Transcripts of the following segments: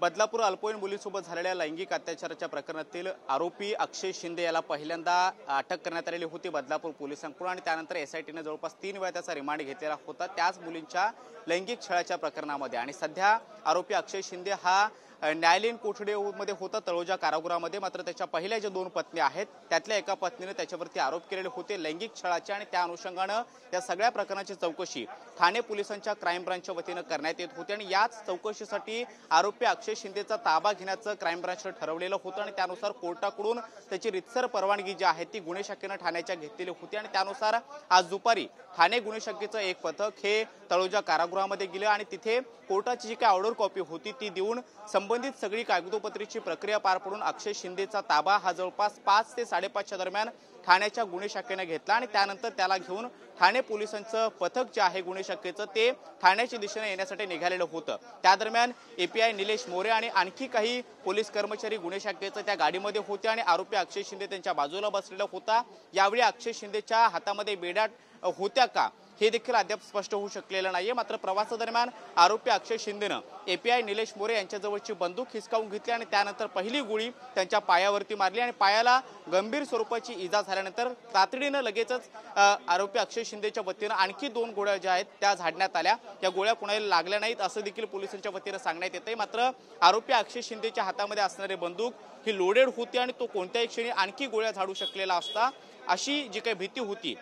बदलापूर अल्पवयीन मुलीसोबत झालेल्या लैंगिक अत्याचाराच्या प्रकरणातील आरोपी अक्षय शिंदे याला पहिल्यांदा अटक करण्यात आलेली होती बदलापूर पोलिसांकडून आणि त्यानंतर एसआयटीने जवळपास 3 वेळा त्याचा रिमांड घेतलेला होता त्याच मुलींच्या लैंगिक छळाच्या प्रकरणामध्ये। आणि सध्या आरोपी अक्षय शिंदे हा न्यायालयीन कोठडीमध्ये होता तळोजा कारागृहामध्ये। मात्र त्याच्या पहिल्या ज्या 2 पत्नी आहेत त्यातल्या एका पत्नीने त्याच्यावरती आरोप केलेले होते लैंगिक छळाचे आणि त्या अनुषंगाने या सगळ्या प्रकरणाची चौकशी ठाणे पोलिसांच्या क्राईम ब्रांचच्या वतीने करण्यात येत होती। आणि याच चौकशीसाठी आरोपी अक्षय शिंदेचा ताबा घेण्याचं क्राईम ब्रांचने ठरवलेलं होतं आणि त्यानुसार कोर्टाकडून त्याची रितसर परवानगी जी आहे ती गुन्हे शाखेने ठाण्याच्या घेतलेली होती। आणि त्यानुसार आज दुपारी ठाणे गुन्हे शाखेचं एक पथक हे तळोजा कारागृहामध्ये गेलं आणि तिथे कोर्टाची जी काही ऑर्डर कॉपी होती ती देऊन संबंधित सगळी कागदोपत्रीची प्रक्रिया पार पडून अक्षय शिंदेचा ताबा हा जवळपास 5 ते 5:30च्या दरम्यान ठाण्याच्या गुन्हे शाखेने घेतला आणि त्यानंतर त्याला घेऊन ठाणे पोलिसांचं पथक जे आहे गुन्हे शाखेचं ते ठाण्याच्या दिशेने येण्यासाठी निघालेलं होतं। त्या दरम्यान एपीआय निलेश मोरे आणि आणखी काही पोलीस कर्मचारी गुन्हे शाखेचं त्या गाडीमध्ये होते आणि आरोपी अक्षय शिंदे त्यांच्या बाजूला बसलेला होता। यावेळी अक्षय शिंदेच्या हातामध्ये बेड्या होत्या का हे देखील अद्याप स्पष्ट होऊ शकलेलं नाहीये। मात्र प्रवासादरम्यान आरोपी अक्षय शिंदेनं एपीआय निलेश मोरे यांच्याजवळची बंदूक हिसकावून घेतली आणि त्यानंतर पहिली गोळी त्यांच्या पायावरती मारली आणि पायाला गंभीर स्वरूपाची इजा झाल्यानंतर तातडीनं लगेचच आरोपी अक्षय शिंदेच्या वतीनं आणखी 2 गोळ्या ज्या आहेत त्या झाडण्यात आल्या। या गोळ्या कुणाला लागल्या नाहीत असं देखील पोलिसांच्या वतीनं सांगण्यात येतंय। मात्र आरोपी अक्षय शिंदेच्या हातामध्ये असणारी बंदूक ही लोडेड होती आणि तो कोणत्याही क्षणी आणखी गोळ्या झाडू शकलेला असता अशी जी काही भीती होती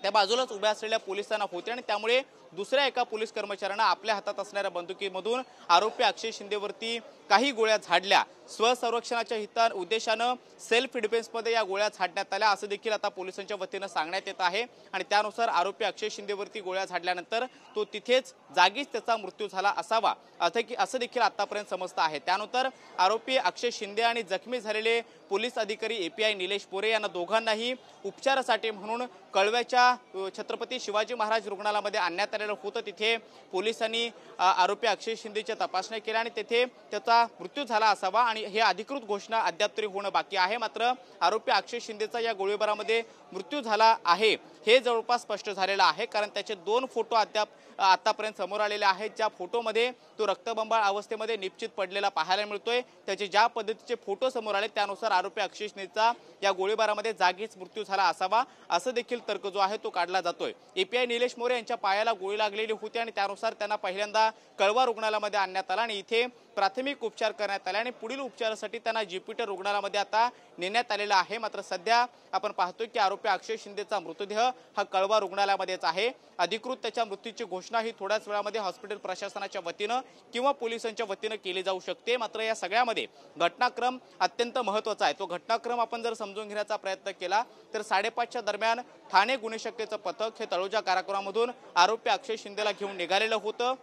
त्या बाजूलाच उभ्या असलेल्या पोलिसांना होते आणि त्यामुळे दुसऱ्या एका पोलीस कर्मचाऱ्यानं आपल्या हातात असणाऱ्या बंदुकीमधून आरोपी अक्षय शिंदेवरती काही गोळ्या झाडल्या। स्वसंरक्षणाच्या उद्देशानं सेल्फ डिफेन्समध्ये या गोळ्या झाडण्यात आल्या असं देखील आता पोलिसांच्या वतीनं सांगण्यात येत आहे। आणि त्यानुसार आरोपी अक्षय शिंदेवरती गोळ्या झाडल्यानंतर तो तिथेच जागीच त्याचा मृत्यू झाला असावा असं देखील आतापर्यंत समजतं आहे। त्यानंतर आरोपी अक्षय शिंदे आणि जखमी झालेले पोलीस अधिकारी एपीआय निलेश मोरे यांना दोघांनाही उपचारासाठी म्हणून कळव्याच्या छत्रपती शिवाजी महाराज रुग्णालयामध्ये आणण्यात आलेलं होतं। तिथे पोलिसांनी आरोपी अक्षय शिंदेच्या तपासण्या केल्या आणि तिथे त्याचा मृत्यू झाला असावा आणि हे अधिकृत घोषणा अद्याप तरी होणं बाकी आहे। मात्र आरोपी अक्षय शिंदेचा या गोळीबारामध्ये मृत्यू झाला आहे हे जवळपास स्पष्ट झालेलं आहे कारण त्याचे 2 फोटो आतापर्यंत समोर आलेले आहेत। ज्या फोटोमध्ये तो रक्तबंबाळ अवस्थेमध्ये निश्चित पडलेला पाहायला मिळतोय त्याचे ज्या पद्धतीचे फोटो समोर आले त्यानुसार आरोपी अक्षय शिंदेचा या गोळीबारामध्ये जागीच मृत्यू झाला असावा असं देखील तर्क जो आहे तो काढला जातोय। एपीआय निलेश मोरे यांच्या पायाला गोळी लागलेली होती आणि त्यानुसार त्यांना पहिल्यांदा कळवा रुग्णालयामध्ये आणण्यात आला आणि इथे प्राथमिक उपचार करण्यात आले आणि पुढील उपचारासाठी त्यांना ज्युपिटर रुग्णालयामध्ये आता नेण्यात आलेला आहे। मात्र सध्या आपण पाहतोय की आरोपी अक्षय शिंदेचा मृतदेह हा कळवा रुग्णालयामध्येच आहे। अधिकृत त्याच्या मृत्यूची घोषणा ही थोड्याच वेळामध्ये हॉस्पिटल प्रशासनाच्या वतीनं किंवा पोलिसांच्या वतीनं केली जाऊ शकते। मात्र या सगळ्यामध्ये घटनाक्रम अत्यंत महत्त्वाचा आहे। तो घटनाक्रम आपण जर समजून घेण्याचा प्रयत्न केला तर 5:30च्या दरम्यान ठाणे गुन्हे शाखेचं पथक हे तळोजा कारागृहामधून आरोपी अक्षय शिंदेला घेऊन निघालेलं होतं।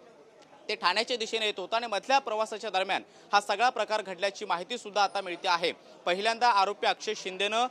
ते ठाण्याच्या दिशेने येत होता आणि मधल्या प्रवासाच्या दरम्यान हा सगळा प्रकार घडल्याची माहिती सुद्धा आता मिळते आहे। पहिल्यांदा आरोपी अक्षय शिंदेनं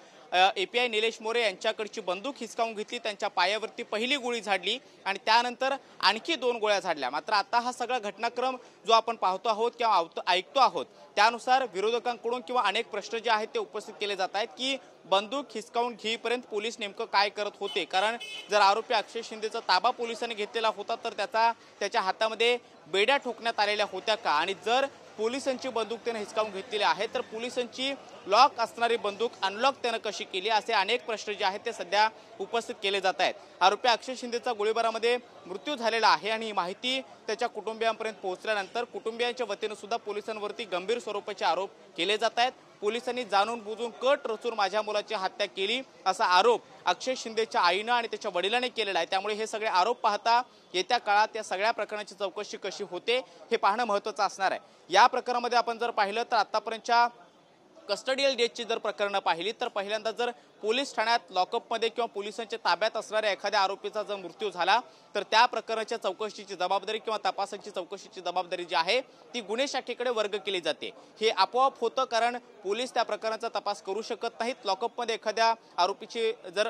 एपीआय निलेश मोरे यांच्याकडची बंदूक हिसकावून घेतली त्यांच्या पायावरती पहिली गोळी झाडली आणि त्यानंतर आणखी 2 गोळ्या झाडल्या। मात्र आता हा सगळा घटनाक्रम जो आपण पाहतो आहोत किंवा ऐकतो आहोत त्यानुसार विरोधकांकडून किंवा अनेक प्रश्न जे आहेत ते उपस्थित केले जात आहेत की बंदूक हिसकावून घेईपर्यंत पोलीस नेमकं काय करत होते कारण जर आरोपी अक्षय शिंदेचा ताबा पोलिसांनी घेतलेला होता तर त्याच्या हातामध्ये बेड्या ठोकण्यात आलेल्या होत्या का आणि जर पोलिसांची बंदूक त्याने हिसकावून घेतलेली आहे तर पोलिसांची लॉक असणारी बंदूक अनलॉक त्यानं कशी केली असे अनेक प्रश्न जे आहेत ते सध्या उपस्थित केले जात आहेत। आरोपी अक्षय शिंदेचा गोळीबारामध्ये मृत्यू झालेला आहे आणि ही माहिती त्याच्या कुटुंबियांपर्यंत पोहोचल्यानंतर कुटुंबियांच्या वतीनं सुद्धा पोलिसांवरती गंभीर स्वरूपाचे आरोप केले जात आहेत। पोलिसांनी जाणून बुजून कट रचून माझ्या मुलाची हत्या केली असा आरोप अक्षय शिंदेच्या आईनं आणि त्याच्या वडिलांनी केलेला आहे। त्यामुळे हे सगळे आरोप पाहता येत्या काळात या सगळ्या प्रकरणाची चौकशी कशी होते हे पाहणं महत्त्वाचं असणार आहे। या प्रकरणामध्ये आपण जर पाहिलं तर आतापर्यंतच्या कस्टडियल डेथची जर प्रकरणं पाहिली तर पहिल्यांदा जर पोलीस ठाण्यात लॉकअपमध्ये किंवा पोलिसांच्या ताब्यात असणाऱ्या एखाद्या आरोपीचा जर मृत्यू झाला तर त्या प्रकरणाच्या चौकशीची जबाबदारी किंवा तपासाची चौकशीची जबाबदारी जी आहे ती गुन्हे शाखेकडे वर्ग केली जाते। हे आपोआप होतं कारण पोलीस त्या प्रकरणाचा तपास करू शकत नाहीत। लॉकअपमध्ये एखाद्या आरोपीची जर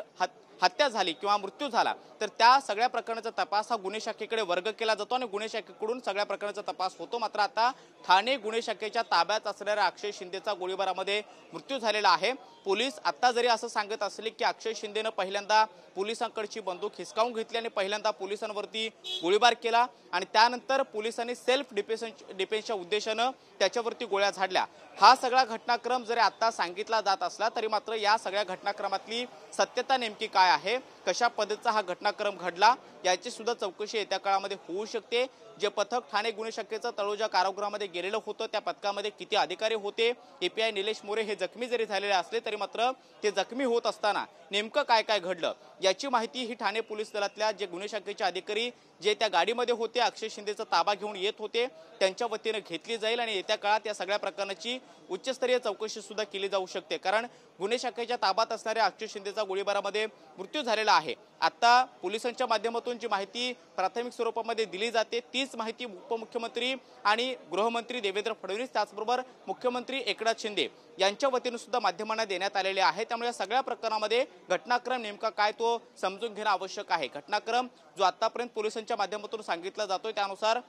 हत्या झाली किंवा मृत्यू झाला तर त्या सगळ्या प्रकरणाचा तपास हा गुन्हे शाखेकडे वर्ग केला जातो आणि गुन्हे शाखेकडून सगळ्या प्रकरणाचा तपास होतो। मात्र आता ठाणे गुन्हे शाखेच्या ताब्यात असणाऱ्या अक्षय शिंदेचा गोळीबारामध्ये मृत्यू झालेला आहे। पोलीस आता जरी असं सांगत असले की अक्षय शिंदेनं पहिल्यांदा पोलिसांकडची बंदूक हिसकावून घेतली आणि पहिल्यांदा पोलिसांवरती गोळीबार केला आणि त्यानंतर पोलिसांनी सेल्फ डिफेन्सच्या उद्देशानं त्याच्यावरती गोळ्या झाडल्या। हा सगळा घटनाक्रम जरी आता सांगितला जात असला तरी मात्र या सगळ्या घटनाक्रमातली सत्यता नेमकी काय आहे, कशा पद्धतीचा हा घटनाक्रम घडला याची सुद्धा चौकशी येत्या काळामध्ये होऊ शकते। जे पथक ठाणे गुन्हे शाखेचं तळोजा कारागृहामध्ये गेलेलं होतं त्या पथकामध्ये किती अधिकारी होते, एपीआय निलेश मोरे हे जखमी जरी झालेले असले तरी मात्र ते जखमी होत असताना नेमकं काय काय घडलं याची माहिती ही ठाणे पोलीस दलातल्या जे गुन्हे शाखेचे अधिकारी जे त्या गाडीमध्ये होते अक्षय शिंदेचा ताबा घेऊन येत होते त्यांच्या वतीने घेतली जाईल आणि येत्या काळात या सगळ्या प्रकरणाची उच्चस्तरीय चौकशी सुद्धा केली जाऊ शकते। कारण गुन्हे शाखेच्या ताब्यात असणाऱ्या अक्षय शिंदेचा गोळीबारामध्ये मृत्यू झालेला आहे। आता पोलिसांच्या माध्यमातून जी माहिती प्राथमिक स्वरूपामध्ये दिली जाते तीच माहिती उपमुख्यमंत्री आणि गृहमंत्री देवेंद्र फडणवीस त्याचबरोबर मुख्यमंत्री एकनाथ शिंदे यांच्या वतीने सुद्धा माध्यमांना देण्यात आलेले आहे। त्यामुळे या सगळ्या प्रकरणामध्ये घटनाक्रम नेमका काय तो समजून घेणं आवश्यक आहे। घटनाक्रम जो आतापर्यंत पोलिसांच्या माध्यमातून सांगितला जातोय त्यानुसार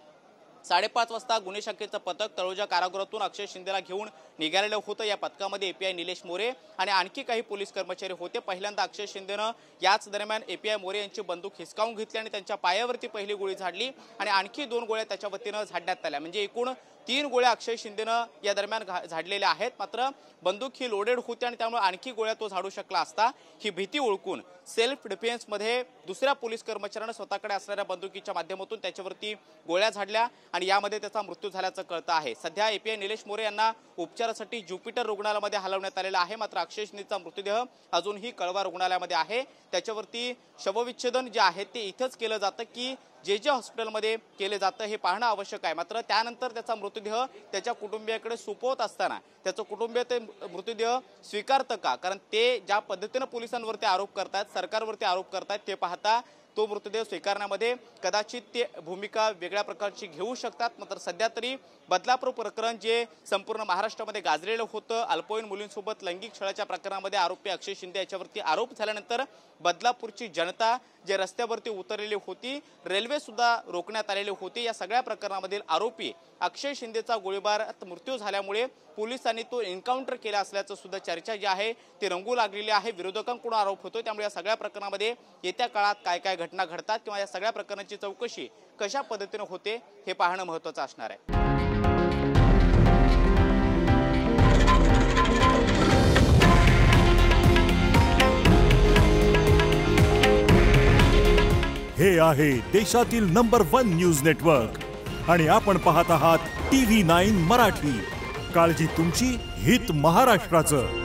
5:30 वाजता गुन्हे शाखेचं पथक तळोजा कारागृहातून अक्षय शिंदेला घेऊन निघालेलं होतं। या पथकामध्ये एपीआय निलेश मोरे आणि आणखी काही पोलीस कर्मचारी होते। पहिल्यांदा अक्षय शिंदेनं याच दरम्यान एपीआय मोरे यांची बंदूक हिसकावून घेतली आणि त्यांच्या पायावरती पहिली गोळी झाडली आणि आणखी 2 गोळ्या त्याच्या वतीनं झाडण्यात आल्या। म्हणजे एकूण 3 गोळ्या अक्षय शिंदेनं या दरम्यान झाडलेल्या आहेत। मात्र बंदूक ही लोडेड होती आणि त्यामुळे आणखी गोळ्या तो झाडू शकला असता ही भीती ओळखून सेल्फ डिफेन्स मध्ये दुसऱ्या पोलीस कर्मचाऱ्याने स्वतःकडे असणाऱ्या बंदुकीच्या माध्यमातून त्याच्यावरती गोळ्या झाडल्या आणि यामध्ये त्याचा मृत्यू झाल्याचं कळतं आहे। सध्या एपीआय निलेश मोरे यांना उपचारासाठी ज्युपिटर रुग्णालयामध्ये हलवण्यात आलेला आहे। मात्र अक्षय शिंदेचा मृतदेह अजूनही कळवा रुग्णालयामध्ये आहे। त्याच्यावरती शवविच्छेदन जे आहे ते इथंच केलं जातं की जे हॉस्पिटलमध्ये केले जातं हे पाहणं आवश्यक आहे। मात्र त्यानंतर त्याचा मृतदेह त्याच्या कुटुंबियाकडे सोपवत असताना त्याचं कुटुंबीय ते मृतदेह स्वीकारतं का, कारण ते ज्या पद्धतीनं पोलिसांवरती आरोप करतात सरकारवरती आरोप करतात ते पाहता तो मृतदेह स्वीकारण्यामध्ये कदाचित ते भूमिका वेगळ्या प्रकारची घेऊ शकतात। मात्र सध्या तरी बदलापूर प्रकरण जे संपूर्ण महाराष्ट्रामध्ये गाजलेलं होतं अल्पवयीन मुलींसोबत लैंगिक छळाच्या प्रकरणामध्ये आरोपी अक्षय शिंदे याच्यावरती आरोप झाल्यानंतर बदलापूरची जनता जे रस्त्यावरती उतरलेली होती, रेल्वे सुद्धा रोखण्यात आलेली होती। या सगळ्या प्रकरणामधील आरोपी अक्षय शिंदेचा गोळीबारात मृत्यू झाल्यामुळे पोलिसांनी तो एन्काउंटर केला असल्याचं सुद्धा चर्चा जी आहे ती रंगू लागलेली आहे। विरोधकांकडून आरोप होतोय त्यामुळे या सगळ्या प्रकरणामध्ये येत्या काळात काय काय घटना घडतात किंवा या सगळ्या प्रकरणाची चौकशी कशा पद्धतीने होते हे पाहणं महत्त्वाचं असणार आहे। हे आहे देशातील नंबर 1 न्यूज नेटवर्क आणि आपण पाहत आहात TV9 मराठी। काळजी तुमची, हित महाराष्ट्राचं।